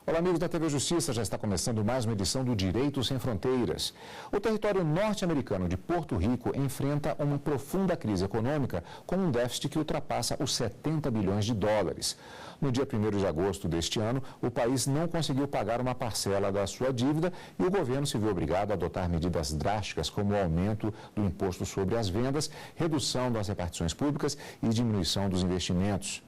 Olá, amigos da TV Justiça, já está começando mais uma edição do Direito Sem Fronteiras. O território norte-americano de Porto Rico enfrenta uma profunda crise econômica com um déficit que ultrapassa os 70 bilhões de dólares. No dia 1º de agosto deste ano, o país não conseguiu pagar uma parcela da sua dívida e o governo se viu obrigado a adotar medidas drásticas como o aumento do imposto sobre as vendas, redução das repartições públicas e diminuição dos investimentos.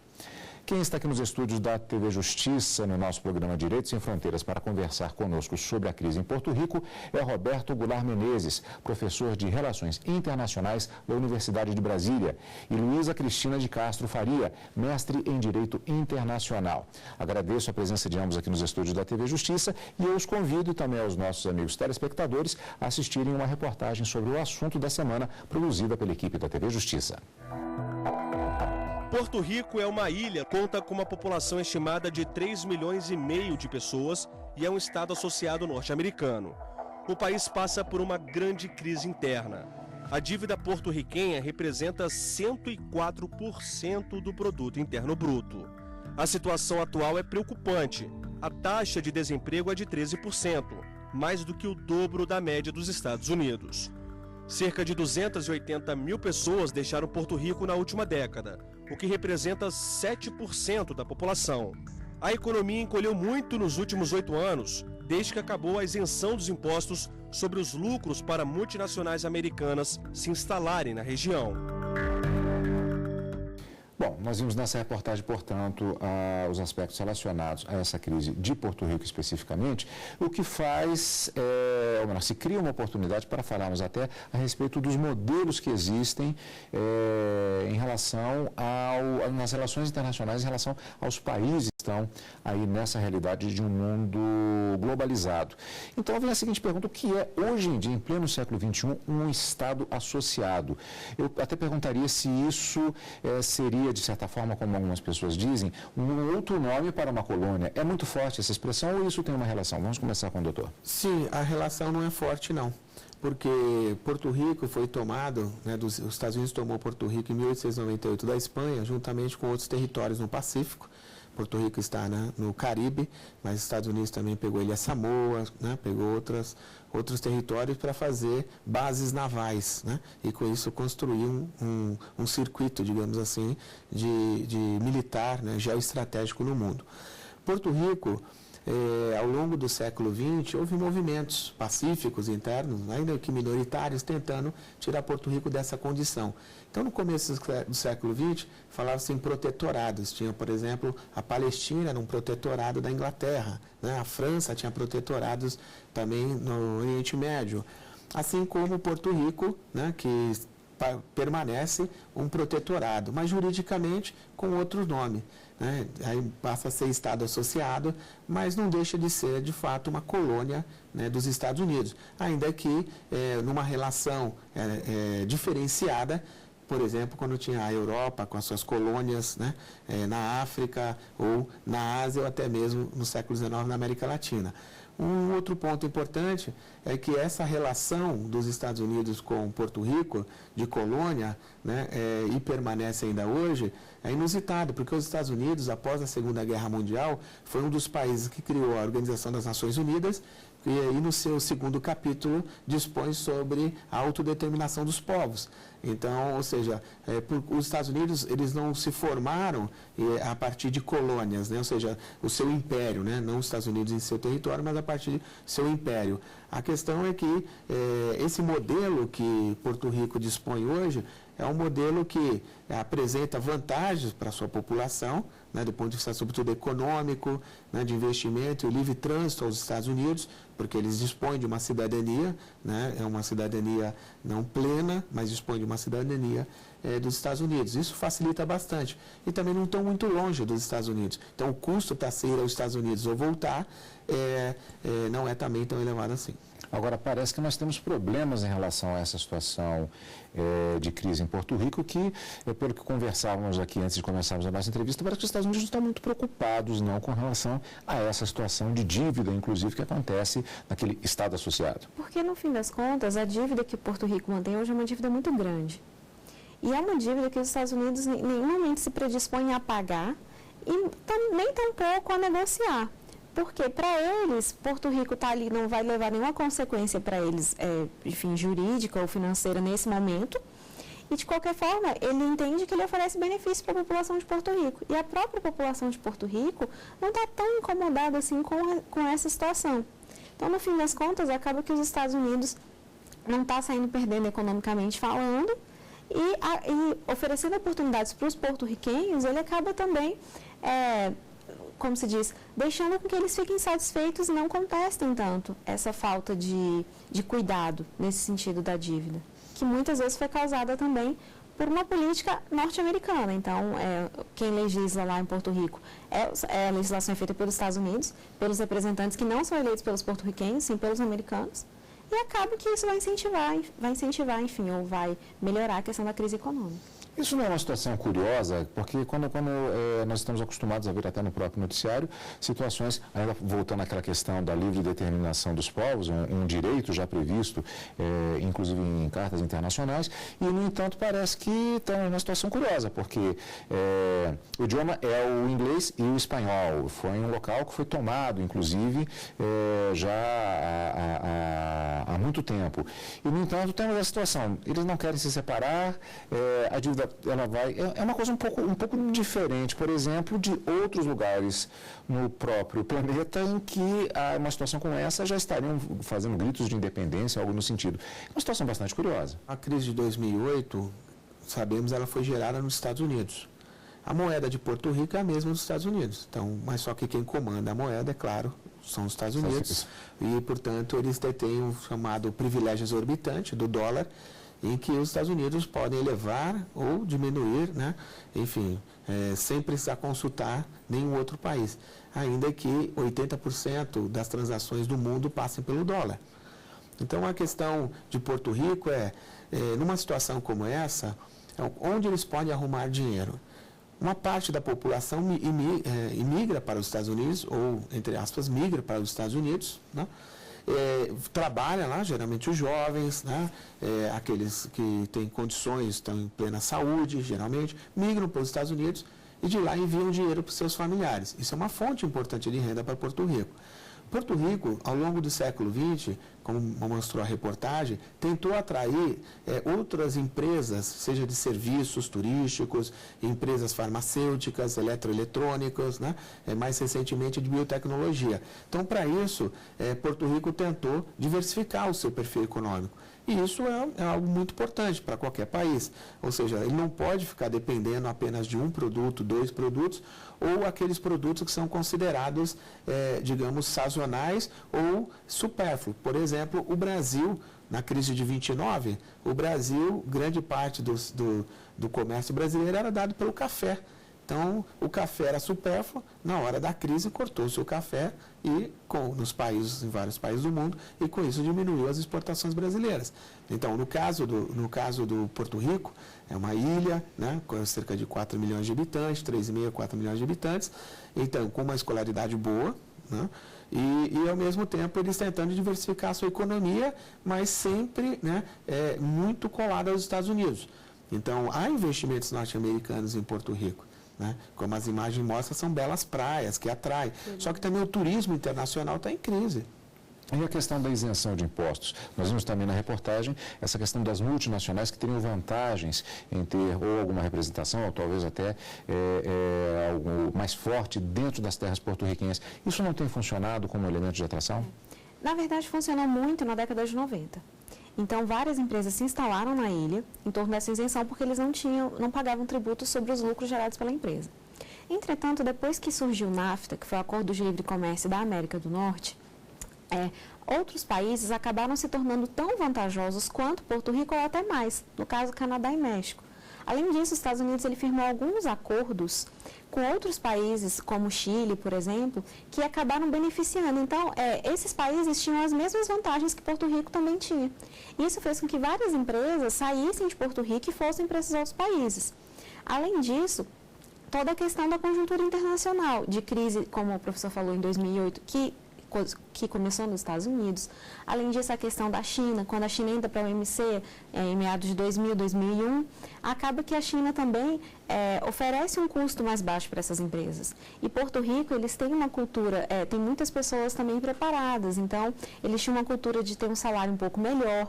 Quem está aqui nos estúdios da TV Justiça, no nosso programa Direito Sem Fronteiras, para conversar conosco sobre a crise em Porto Rico, é Roberto Goulart Menezes, professor de Relações Internacionais da Universidade de Brasília, e Luísa Cristina de Castro Faria, mestre em Direito Internacional. Agradeço a presença de ambos aqui nos estúdios da TV Justiça e eu os convido também aos nossos amigos telespectadores a assistirem uma reportagem sobre o assunto da semana produzida pela equipe da TV Justiça. Porto Rico é uma ilha, conta com uma população estimada de 3,5 milhões de pessoas e é um estado associado norte-americano. O país passa por uma grande crise interna. A dívida porto-riquenha representa 104% do produto interno bruto. A situação atual é preocupante. A taxa de desemprego é de 13%, mais do que o dobro da média dos Estados Unidos. Cerca de 280 mil pessoas deixaram Porto Rico na última década, o que representa 7% da população. A economia encolheu muito nos últimos 8 anos, desde que acabou a isenção dos impostos sobre os lucros para multinacionais americanas se instalarem na região. Bom, nós vimos nessa reportagem, portanto, os aspectos relacionados a essa crise de Porto Rico especificamente, o que faz, se cria uma oportunidade para falarmos até a respeito dos modelos que existem em relação nas relações internacionais, em relação aos países que estão aí nessa realidade de um mundo globalizado. Então, vem a seguinte pergunta: o que é, hoje em dia, em pleno século XXI, um Estado associado? Eu até perguntaria se isso seria, de certa forma, como algumas pessoas dizem, um outro nome para uma colônia. É muito forte essa expressão ou isso tem uma relação? Vamos começar com o doutor. Sim, a relação não é forte, não. Porque Porto Rico foi tomado, os Estados Unidos tomou Porto Rico em 1898 da Espanha, juntamente com outros territórios no Pacífico. Porto Rico está no Caribe, mas os Estados Unidos também pegou a Ilha Samoa, pegou outros territórios para fazer bases navais, e com isso construir um circuito, digamos assim, de militar, geoestratégico no mundo. Porto Rico, ao longo do século XX, houve movimentos pacíficos internos, ainda que minoritários, tentando tirar Porto Rico dessa condição. Então, no começo do século XX, falava-se em protetorados. Tinha, por exemplo, a Palestina era um protetorado da Inglaterra, a França tinha protetorados também no Oriente Médio, assim como Porto Rico, que permanece um protetorado, mas juridicamente com outro nome. Aí passa a ser Estado associado, mas não deixa de ser, de fato, uma colônia dos Estados Unidos, ainda que numa relação diferenciada. Por exemplo, quando tinha a Europa com as suas colônias na África ou na Ásia ou até mesmo no século XIX na América Latina. Um outro ponto importante é que essa relação dos Estados Unidos com Porto Rico, de colônia, e permanece ainda hoje, é inusitado, porque os Estados Unidos, após a Segunda Guerra Mundial, foi um dos países que criou a Organização das Nações Unidas, e aí no seu segundo capítulo dispõe sobre a autodeterminação dos povos. Então, ou seja, os Estados Unidos, eles não se formaram a partir de colônias, ou seja, o seu império, não os Estados Unidos em seu território, mas a partir do seu império. A questão é que esse modelo que Porto Rico dispõe hoje é um modelo que apresenta vantagens para a sua população, do ponto de vista, sobretudo, econômico, de investimento e livre trânsito aos Estados Unidos, porque eles dispõem de uma cidadania, é uma cidadania não plena, mas dispõem de uma cidadania dos Estados Unidos. Isso facilita bastante. E também não estão muito longe dos Estados Unidos. Então, o custo para se ir aos Estados Unidos ou voltar não é também tão elevado assim. Agora, parece que nós temos problemas em relação a essa situação de crise em Porto Rico, que, pelo que conversávamos aqui antes de começarmos a nossa entrevista, parece que os Estados Unidos não estão muito preocupados, não, com relação a essa situação de dívida, inclusive, que acontece naquele Estado associado. Porque, no fim das contas, a dívida que Porto Rico mantém hoje é uma dívida muito grande. E é uma dívida que os Estados Unidos em nenhum momento se predispõem a pagar e nem tampouco a negociar. Porque, para eles, Porto Rico está ali, não vai levar nenhuma consequência para eles, enfim, jurídica ou financeira nesse momento. E, de qualquer forma, ele entende que ele oferece benefícios para a população de Porto Rico. E a própria população de Porto Rico não está tão incomodada assim com essa situação. Então, no fim das contas, acaba que os Estados Unidos não está saindo perdendo economicamente falando e oferecendo oportunidades para os porto-riquenhos, ele acaba também, como se diz, deixando com que eles fiquem satisfeitos e não contestem tanto essa falta de cuidado nesse sentido da dívida, que muitas vezes foi causada também por uma política norte-americana. Então, quem legisla lá em Porto Rico a legislação é feita pelos Estados Unidos, pelos representantes que não são eleitos pelos porto-riquenhos, sim pelos americanos, e acaba que isso vai incentivar, enfim, ou vai melhorar a questão da crise econômica. Isso não é uma situação curiosa, porque quando nós estamos acostumados a ver até no próprio noticiário, situações, ainda voltando àquela questão da livre determinação dos povos, um direito já previsto, inclusive em cartas internacionais, e, no entanto, parece que está uma situação curiosa, porque o idioma é o inglês e o espanhol. Foi um local que foi tomado, inclusive, já há muito tempo. E, no entanto, temos a situação, eles não querem se separar, a dívida é uma coisa um pouco diferente, por exemplo, de outros lugares no próprio planeta em que uma situação como essa já estariam fazendo gritos de independência, algo no sentido. É uma situação bastante curiosa. A crise de 2008, sabemos, ela foi gerada nos Estados Unidos. A moeda de Porto Rico é a mesma dos Estados Unidos, então, mas só que quem comanda a moeda, é claro, são os Estados Unidos, e, portanto, eles detêm o chamado privilégio exorbitante do dólar, em que os Estados Unidos podem elevar ou diminuir, né? Enfim, sem precisar consultar nenhum outro país, ainda que 80% das transações do mundo passem pelo dólar. Então, a questão de Porto Rico numa situação como essa, onde eles podem arrumar dinheiro? Uma parte da população imigra para os Estados Unidos, ou, entre aspas, migra para os Estados Unidos, né? Trabalham lá, geralmente os jovens, né? Aqueles que têm condições, estão em plena saúde, geralmente, migram para os Estados Unidos e de lá enviam dinheiro para os seus familiares. Isso é uma fonte importante de renda para Porto Rico. Porto Rico, ao longo do século XX, como mostrou a reportagem, tentou atrair outras empresas, seja de serviços turísticos, empresas farmacêuticas, eletroeletrônicas, né? Mais recentemente de biotecnologia. Então, para isso, Porto Rico tentou diversificar o seu perfil econômico. E isso é algo muito importante para qualquer país. Ou seja, ele não pode ficar dependendo apenas de um produto, 2 produtos, ou aqueles produtos que são considerados, digamos, sazonais ou supérfluos. Por exemplo, o Brasil, na crise de 29, o Brasil, grande parte do comércio brasileiro era dado pelo café. Então, o café era supérfluo, na hora da crise cortou-se o café em vários países do mundo, e com isso diminuiu as exportações brasileiras. Então, no caso do Porto Rico, é uma ilha, né, com cerca de 4 milhões de habitantes, 3,5, 4 milhões de habitantes, então, com uma escolaridade boa, né, e ao mesmo tempo eles tentando diversificar a sua economia, mas sempre, né, muito colada aos Estados Unidos. Então, há investimentos norte-americanos em Porto Rico, né? Como as imagens mostram, são belas praias que atraem. Só que também o turismo internacional está em crise. E a questão da isenção de impostos? Nós vimos também na reportagem essa questão das multinacionais que teriam vantagens em ter ou alguma representação, ou talvez até algo mais forte dentro das terras porto-riquenhas. Isso não tem funcionado como elemento de atração? Na verdade, funcionou muito na década de 90. Então, várias empresas se instalaram na ilha em torno dessa isenção porque eles não pagavam tributos sobre os lucros gerados pela empresa. Entretanto, depois que surgiu o NAFTA, que foi o Acordo de Livre Comércio da América do Norte, outros países acabaram se tornando tão vantajosos quanto Porto Rico ou até mais, no caso Canadá e México. Além disso, os Estados Unidos firmou alguns acordos com outros países, como Chile, por exemplo, que acabaram beneficiando. Então, esses países tinham as mesmas vantagens que Porto Rico também tinha. Isso fez com que várias empresas saíssem de Porto Rico e fossem para esses outros países. Além disso, toda a questão da conjuntura internacional, de crise, como o professor falou, em 2008, que que começou nos Estados Unidos. Além disso, a questão da China, quando a China entra para a OMC, em meados de 2000, 2001, acaba que a China também oferece um custo mais baixo para essas empresas. E Porto Rico, eles têm uma cultura, tem muitas pessoas também preparadas, então eles tinham uma cultura de ter um salário um pouco melhor.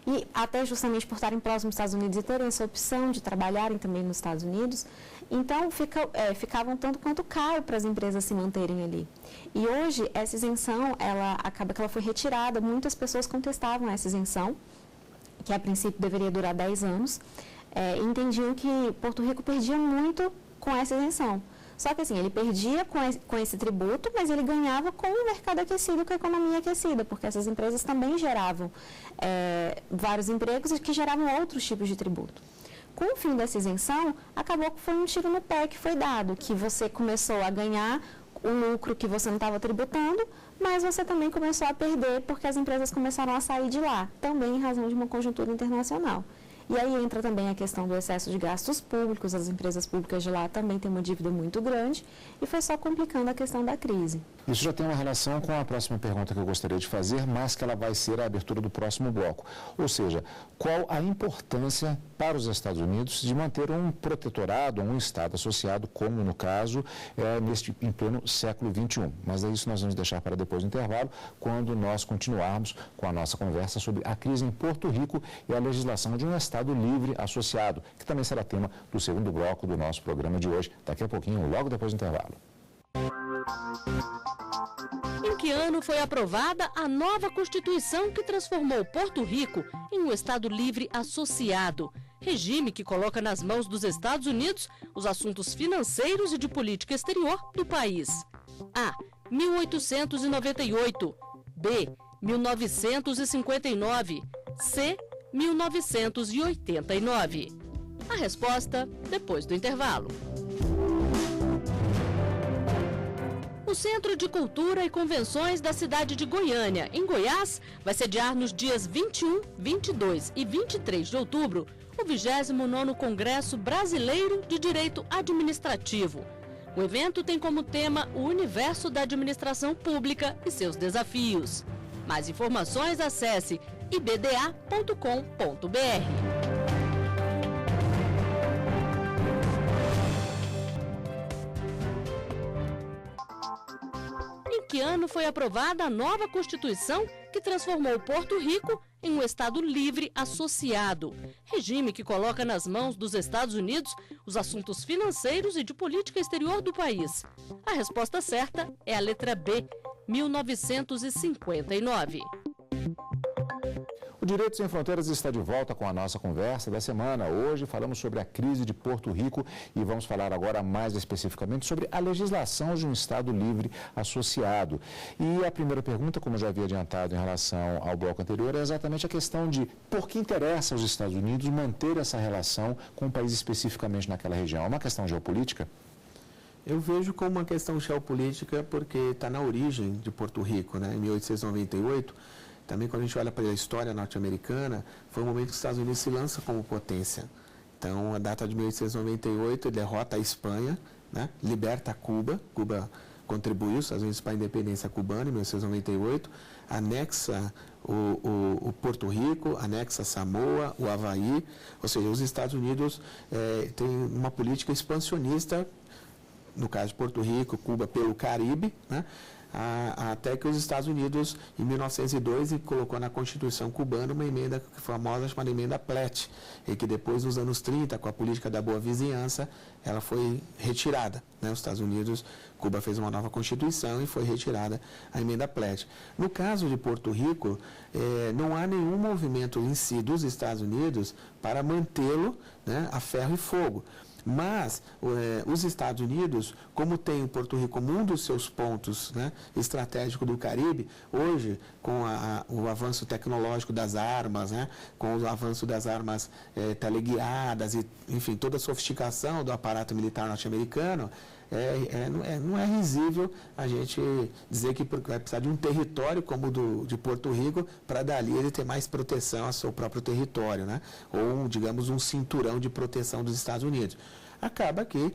E até justamente por estarem próximos dos Estados Unidos e terem essa opção de trabalharem também nos Estados Unidos, então ficavam tanto quanto caro para as empresas se manterem ali. E hoje, essa isenção, acaba que ela foi retirada, muitas pessoas contestavam essa isenção, que a princípio deveria durar 10 anos, e entendiam que Porto Rico perdia muito com essa isenção. Só que assim, ele perdia com esse tributo, mas ele ganhava com o mercado aquecido, com a economia aquecida, porque essas empresas também geravam vários empregos e que geravam outros tipos de tributo. Com o fim dessa isenção, acabou que foi um tiro no pé que foi dado, que você começou a ganhar o lucro que você não estava tributando, mas você também começou a perder porque as empresas começaram a sair de lá, também em razão de uma conjuntura internacional. E aí entra também a questão do excesso de gastos públicos, as empresas públicas de lá também têm uma dívida muito grande e foi só complicando a questão da crise. Isso já tem uma relação com a próxima pergunta que eu gostaria de fazer, mas que ela vai ser a abertura do próximo bloco. Ou seja, qual a importância para os Estados Unidos de manter um protetorado, um Estado associado, como no caso, em pleno século XXI. Mas é isso nós vamos deixar para depois do intervalo, quando nós continuarmos com a nossa conversa sobre a crise em Porto Rico e a legislação de um Estado livre associado, que também será tema do segundo bloco do nosso programa de hoje, daqui a pouquinho, logo depois do intervalo. Em que ano foi aprovada a nova Constituição que transformou Porto Rico em um Estado livre associado? Regime que coloca nas mãos dos Estados Unidos os assuntos financeiros e de política exterior do país. A. 1898. B. 1959. C. 1989. A resposta depois do intervalo. O Centro de Cultura e Convenções da cidade de Goiânia, em Goiás, vai sediar nos dias 21, 22 e 23 de outubro o 29º Congresso Brasileiro de Direito Administrativo. O evento tem como tema o universo da administração pública e seus desafios. Mais informações, acesse ibda.com.br. Em que ano foi aprovada a nova Constituição que transformou Porto Rico em um Estado livre associado? Regime que coloca nas mãos dos Estados Unidos os assuntos financeiros e de política exterior do país. A resposta certa é a letra B, 1959. O Direito Sem Fronteiras está de volta com a nossa conversa da semana. Hoje falamos sobre a crise de Porto Rico e vamos falar agora mais especificamente sobre a legislação de um Estado livre associado. E a primeira pergunta, como eu já havia adiantado em relação ao bloco anterior, é exatamente a questão de por que interessa aos Estados Unidos manter essa relação com o país especificamente naquela região. É uma questão geopolítica? Eu vejo como uma questão geopolítica porque está na origem de Porto Rico, né? Em 1898, também quando a gente olha para a história norte-americana, foi o momento que os Estados Unidos se lança como potência. Então, a data de 1898, ele derrota a Espanha, né? Liberta Cuba, Cuba contribuiu, os Estados Unidos, para a independência cubana em 1898, anexa o Porto Rico, anexa Samoa, o Havaí, ou seja, os Estados Unidos têm uma política expansionista, no caso de Porto Rico, Cuba, pelo Caribe, né? Até que os Estados Unidos, em 1902, colocou na Constituição cubana uma emenda famosa chamada emenda Platt, e que depois, nos anos 30, com a política da boa vizinhança, ela foi retirada, né? Os Estados Unidos, Cuba fez uma nova Constituição e foi retirada a emenda Platt. No caso de Porto Rico, não há nenhum movimento em si dos Estados Unidos para mantê-lo, né, a ferro e fogo. Mas os Estados Unidos, como tem o Porto Rico como um dos seus pontos, né, estratégicos do Caribe, hoje, com o avanço tecnológico das armas, né, com o avanço das armas teleguiadas, e, enfim, toda a sofisticação do aparato militar norte-americano, não é risível a gente dizer que vai precisar de um território como o de Porto Rico para dali ele ter mais proteção ao seu próprio território, né? Ou, digamos, um cinturão de proteção dos Estados Unidos. acaba que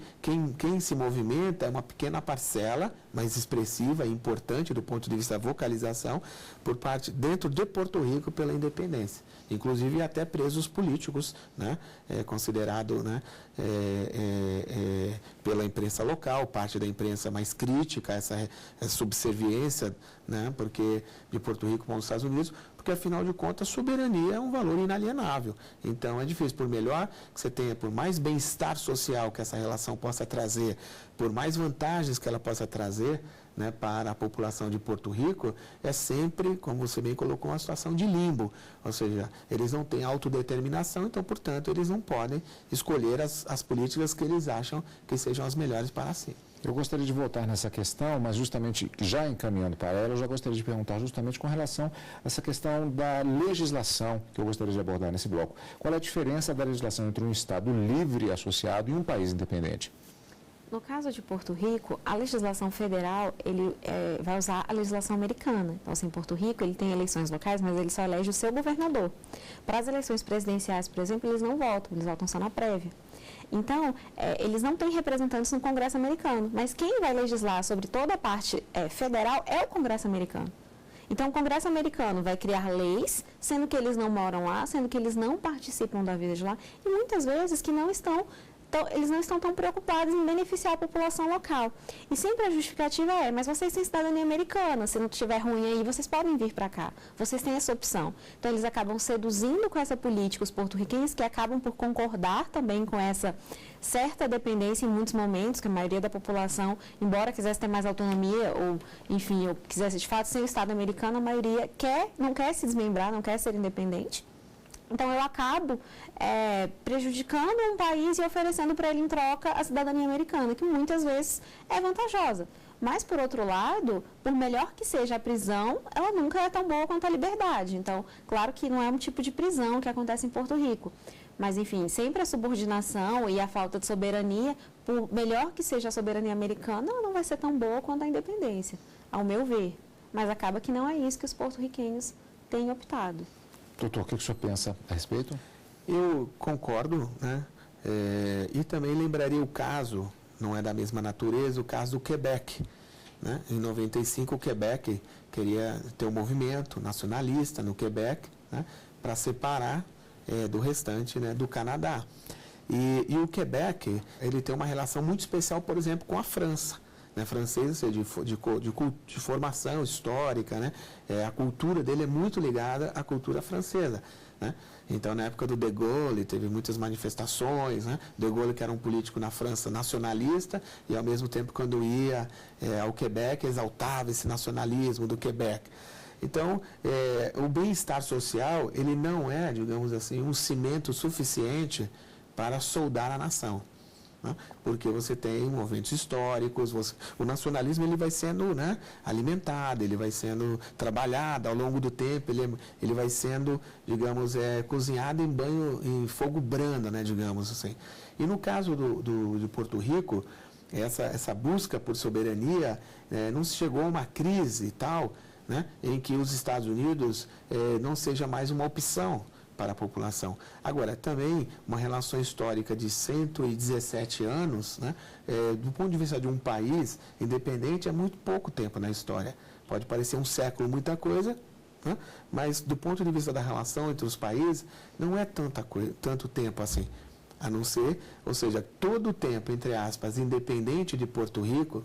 quem se movimenta é uma pequena parcela, mas expressiva e importante do ponto de vista da vocalização, por parte, dentro de Porto Rico, pela independência. Inclusive até presos políticos, né, considerado, né, pela imprensa local, parte da imprensa mais crítica, essa subserviência, né, porque de Porto Rico para os Estados Unidos, porque afinal de contas a soberania é um valor inalienável. Então é difícil, por melhor que você tenha, por mais bem-estar social que essa relação possa trazer, por mais vantagens que ela possa trazer, né, para a população de Porto Rico, é sempre, como você bem colocou, uma situação de limbo. Ou seja, eles não têm autodeterminação, então, portanto, eles não podem escolher as políticas que eles acham que sejam as melhores para si. Eu gostaria de voltar nessa questão, mas justamente já encaminhando para ela, eu já gostaria de perguntar justamente com relação a essa questão da legislação que eu gostaria de abordar nesse bloco. Qual é a diferença da legislação entre um Estado livre e associado e um país independente? No caso de Porto Rico, a legislação federal, ele vai usar a legislação americana. Então, assim, em Porto Rico, ele tem eleições locais, mas ele só elege o seu governador. Para as eleições presidenciais, por exemplo, eles não votam, eles votam só na prévia. Então, eles não têm representantes no Congresso americano, mas quem vai legislar sobre toda a parte federal é o Congresso americano. Então, o Congresso americano vai criar leis, sendo que eles não moram lá, sendo que eles não participam da vida de lá, e muitas vezes que não estão... Então, eles não estão tão preocupados em beneficiar a população local. E sempre a justificativa mas vocês têm cidadania americana, se não estiver ruim aí, vocês podem vir para cá. Vocês têm essa opção. Então, eles acabam seduzindo com essa política os porto-riquenhos, que acabam por concordar também com essa certa dependência em muitos momentos, que a maioria da população, embora quisesse ter mais autonomia, ou, enfim, ou quisesse de fato ser o Estado americano, a maioria não quer se desmembrar, não quer ser independente. Então, eu acabo prejudicando um país e oferecendo para ele em troca a cidadania americana, que muitas vezes é vantajosa. Mas, por outro lado, por melhor que seja a prisão, ela nunca é tão boa quanto a liberdade. Então, claro que não é um tipo de prisão que acontece em Porto Rico. Mas, enfim, sempre a subordinação e a falta de soberania, por melhor que seja a soberania americana, ela não vai ser tão boa quanto a independência, ao meu ver. Mas acaba que não é isso que os porto-riquenhos têm optado. Doutor, o que o senhor pensa a respeito? Eu concordo, né? E também lembraria o caso, não é da mesma natureza, o caso do Quebec. Né? Em 95, o Quebec queria ter um movimento nacionalista no Quebec, né? Para separar do restante, né, do Canadá. E o Quebec, ele tem uma relação muito especial, por exemplo, com a França. Né, francês, de formação histórica, né, a cultura dele é muito ligada à cultura francesa. Né? Então, na época do De Gaulle, teve muitas manifestações. Né? De Gaulle, que era um político na França nacionalista, e ao mesmo tempo, quando ia ao Quebec, exaltava esse nacionalismo do Quebec. Então, o bem-estar social, ele não é, digamos assim, um cimento suficiente para soldar a nação. Porque você tem movimentos históricos, o nacionalismo ele vai sendo, né, alimentado, ele vai sendo trabalhado ao longo do tempo, ele vai sendo, digamos, cozinhado em fogo brando, né, digamos assim. E no caso de Porto Rico, essa busca por soberania, não se chegou a uma crise e tal, né, em que os Estados Unidos não seja mais uma opção para a população. Agora, também uma relação histórica de 117 anos, né, do ponto de vista de um país independente, é muito pouco tempo na história. Pode parecer um século muita coisa, né, mas do ponto de vista da relação entre os países, não é tanto tempo assim. A não ser, ou seja, todo o tempo, entre aspas, independente de Porto Rico,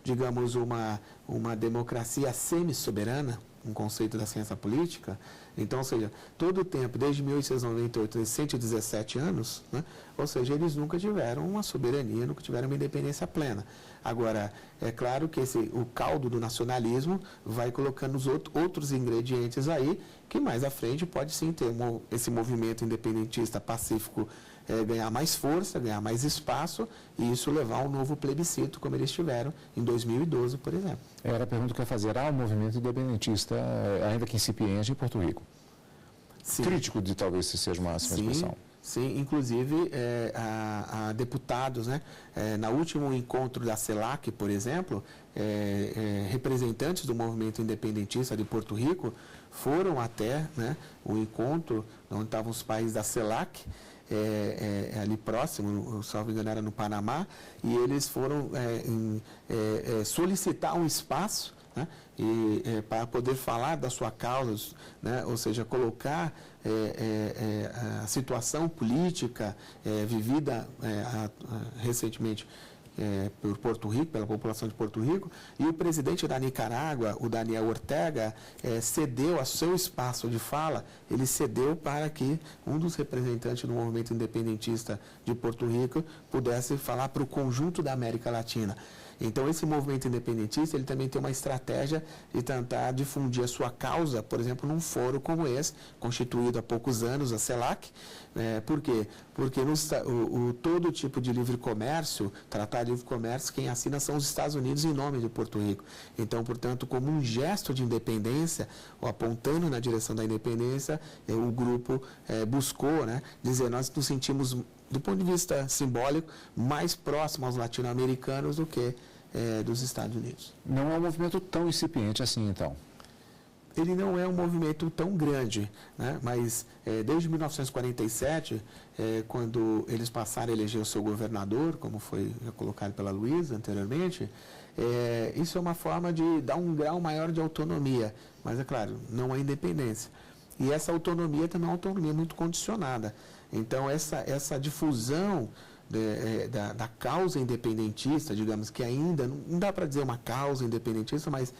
digamos, uma democracia semi-soberana, um conceito da ciência política. Então, ou seja, todo o tempo, desde 1898, 117 anos, né? Ou seja, eles nunca tiveram uma soberania, nunca tiveram uma independência plena. Agora, é claro que o caldo do nacionalismo vai colocando os outros ingredientes aí, que mais à frente pode sim ter esse movimento independentista pacífico ganhar mais força, ganhar mais espaço e isso levar a um novo plebiscito, como eles tiveram em 2012, por exemplo. Era a pergunta que eu ia fazer. Há um movimento independentista, ainda que incipiente, em Porto Rico? Sim. Crítico de talvez se seja uma expressão. Sim, inclusive a deputados, né, no último encontro da CELAC, por exemplo, representantes do movimento independentista de Porto Rico foram até, né, o encontro onde estavam os países da CELAC ali próximo, salvo engano era no Panamá, e eles foram solicitar um espaço, né, para poder falar da sua causa, né, ou seja, colocar a situação política vivida recentemente por Porto Rico, pela população de Porto Rico, e o presidente da Nicarágua, o Daniel Ortega, cedeu a seu espaço de fala, ele cedeu para que um dos representantes do movimento independentista de Porto Rico pudesse falar para o conjunto da América Latina. Então, esse movimento independentista, ele também tem uma estratégia de tentar difundir a sua causa, por exemplo, num fórum como esse, constituído há poucos anos, a CELAC. Por quê? Porque todo tipo de livre comércio, tratado de livre comércio, quem assina são os Estados Unidos em nome de Porto Rico. Então, portanto, como um gesto de independência, ou apontando na direção da independência, o grupo buscou, né, dizer, nós nos sentimos, do ponto de vista simbólico, mais próximo aos latino-americanos do que dos Estados Unidos. Não é um movimento tão incipiente assim, então? Ele não é um movimento tão grande, né? Mas desde 1947, quando eles passaram a eleger o seu governador, como foi colocado pela Luísa anteriormente, isso é uma forma de dar um grau maior de autonomia, mas é claro, não é independência. E essa autonomia também é uma autonomia muito condicionada. Então, essa difusão da causa independentista, digamos que ainda, não dá para dizer uma causa independentista, mas,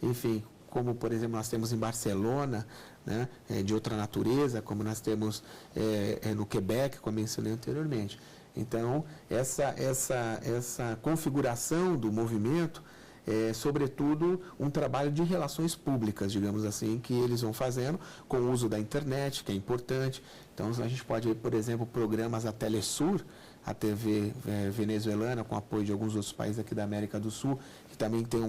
enfim, como, por exemplo, nós temos em Barcelona, né, de outra natureza, como nós temos no Quebec, como eu mencionei anteriormente. Então, essa configuração do movimento sobretudo, um trabalho de relações públicas, digamos assim, que eles vão fazendo com o uso da internet, que é importante. Então, a gente pode ver, por exemplo, programas da Telesur, a TV venezuelana, com apoio de alguns outros países aqui da América do Sul, que também tem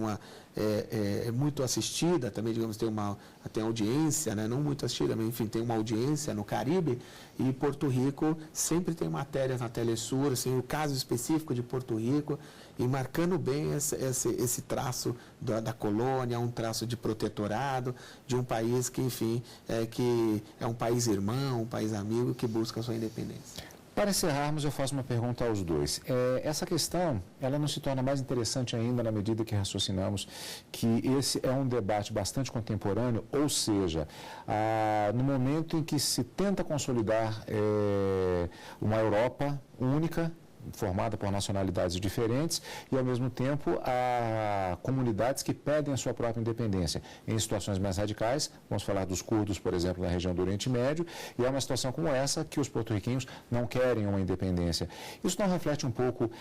muito assistida, também, digamos, tem audiência, né? Não muito assistida, mas, enfim, tem uma audiência no Caribe, e Porto Rico sempre tem matérias na Telesur, assim, o caso específico de Porto Rico, e marcando bem esse traço da colônia, um traço de protetorado, de um país que, enfim, que é um país irmão, um país amigo, que busca a sua independência. Para encerrarmos, eu faço uma pergunta aos dois. Essa questão, ela não se torna mais interessante ainda na medida que raciocinamos que esse é um debate bastante contemporâneo, ou seja, no momento em que se tenta consolidar uma Europa única, formada por nacionalidades diferentes e, ao mesmo tempo, há comunidades que pedem a sua própria independência. Em situações mais radicais, vamos falar dos curdos, por exemplo, na região do Oriente Médio, e é uma situação como essa que os porto-riquenhos não querem uma independência. Isso não reflete um pouco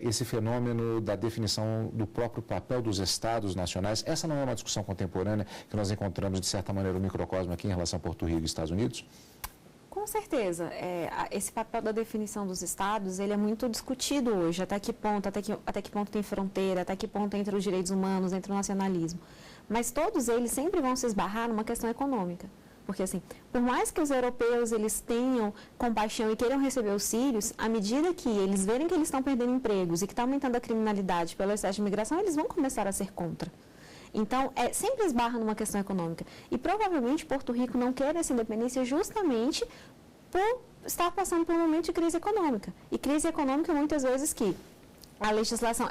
esse fenômeno da definição do próprio papel dos Estados nacionais? Essa não é uma discussão contemporânea que nós encontramos, de certa maneira, no microcosmo aqui em relação a Porto Rico e Estados Unidos? Com certeza. Esse papel da definição dos estados, ele é muito discutido hoje. Até que ponto tem fronteira, até que ponto entra os direitos humanos, entra o nacionalismo. Mas todos eles sempre vão se esbarrar numa questão econômica. Porque, assim, por mais que os europeus eles tenham compaixão e queiram receber os sírios, à medida que eles verem que eles estão perdendo empregos e que está aumentando a criminalidade pelo excesso de imigração, eles vão começar a ser contra. Então, sempre esbarra numa questão econômica. E provavelmente Porto Rico não quer essa independência justamente por estar passando por um momento de crise econômica. E crise econômica, muitas vezes, que a legislação,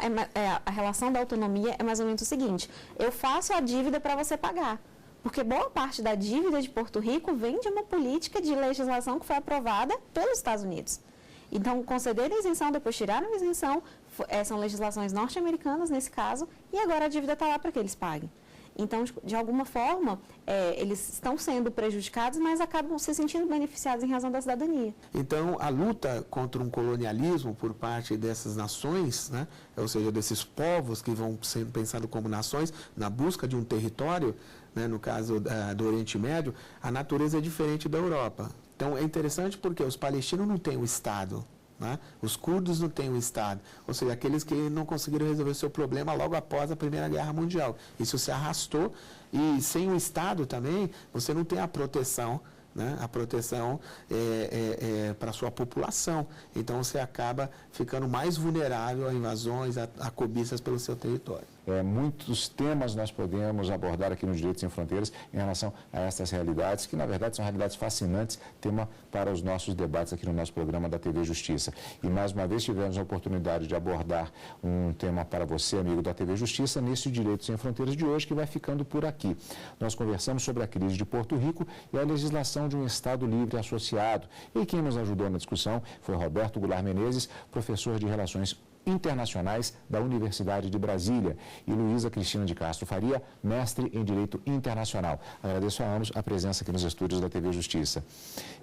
a relação da autonomia é mais ou menos o seguinte: eu faço a dívida para você pagar. Porque boa parte da dívida de Porto Rico vem de uma política de legislação que foi aprovada pelos Estados Unidos. Então, concederem isenção, depois tiraram a isenção, são legislações norte-americanas nesse caso, e agora a dívida está lá para que eles paguem. Então, de alguma forma, eles estão sendo prejudicados, mas acabam se sentindo beneficiados em razão da cidadania. Então, a luta contra um colonialismo por parte dessas nações, né, ou seja, desses povos que vão sendo pensados como nações, na busca de um território, né, no caso do Oriente Médio, a natureza é diferente da Europa. Então, é interessante porque os palestinos não têm um Estado, né? Os curdos não têm um Estado, ou seja, aqueles que não conseguiram resolver o seu problema logo após a Primeira Guerra Mundial. Isso se arrastou, e sem o Estado também, você não tem a proteção, né? A proteção para a sua população. Então, você acaba ficando mais vulnerável a invasões, a cobiças pelo seu território. muitos temas nós podemos abordar aqui no Direitos Sem Fronteiras em relação a essas realidades, que na verdade são realidades fascinantes, tema para os nossos debates aqui no nosso programa da TV Justiça. E mais uma vez tivemos a oportunidade de abordar um tema para você, amigo da TV Justiça, nesse Direitos Sem Fronteiras de hoje, que vai ficando por aqui. Nós conversamos sobre a crise de Porto Rico e a legislação de um Estado livre associado. E quem nos ajudou na discussão foi Roberto Goulart Menezes, professor de Relações Internacionais da Universidade de Brasília, e Luísa Cristina de Castro Faria, mestre em Direito Internacional. Agradeço a ambos a presença aqui nos estúdios da TV Justiça.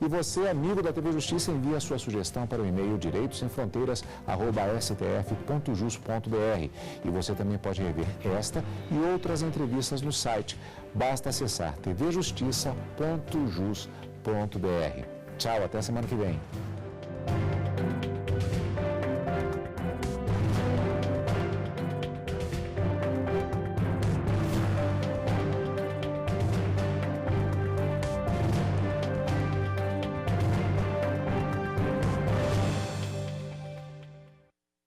E você, amigo da TV Justiça, envia a sua sugestão para o e-mail direitosemfronteiras@stf.jus.br. E você também pode rever esta e outras entrevistas no site. Basta acessar tvjustiça.jus.br. Tchau, até a semana que vem.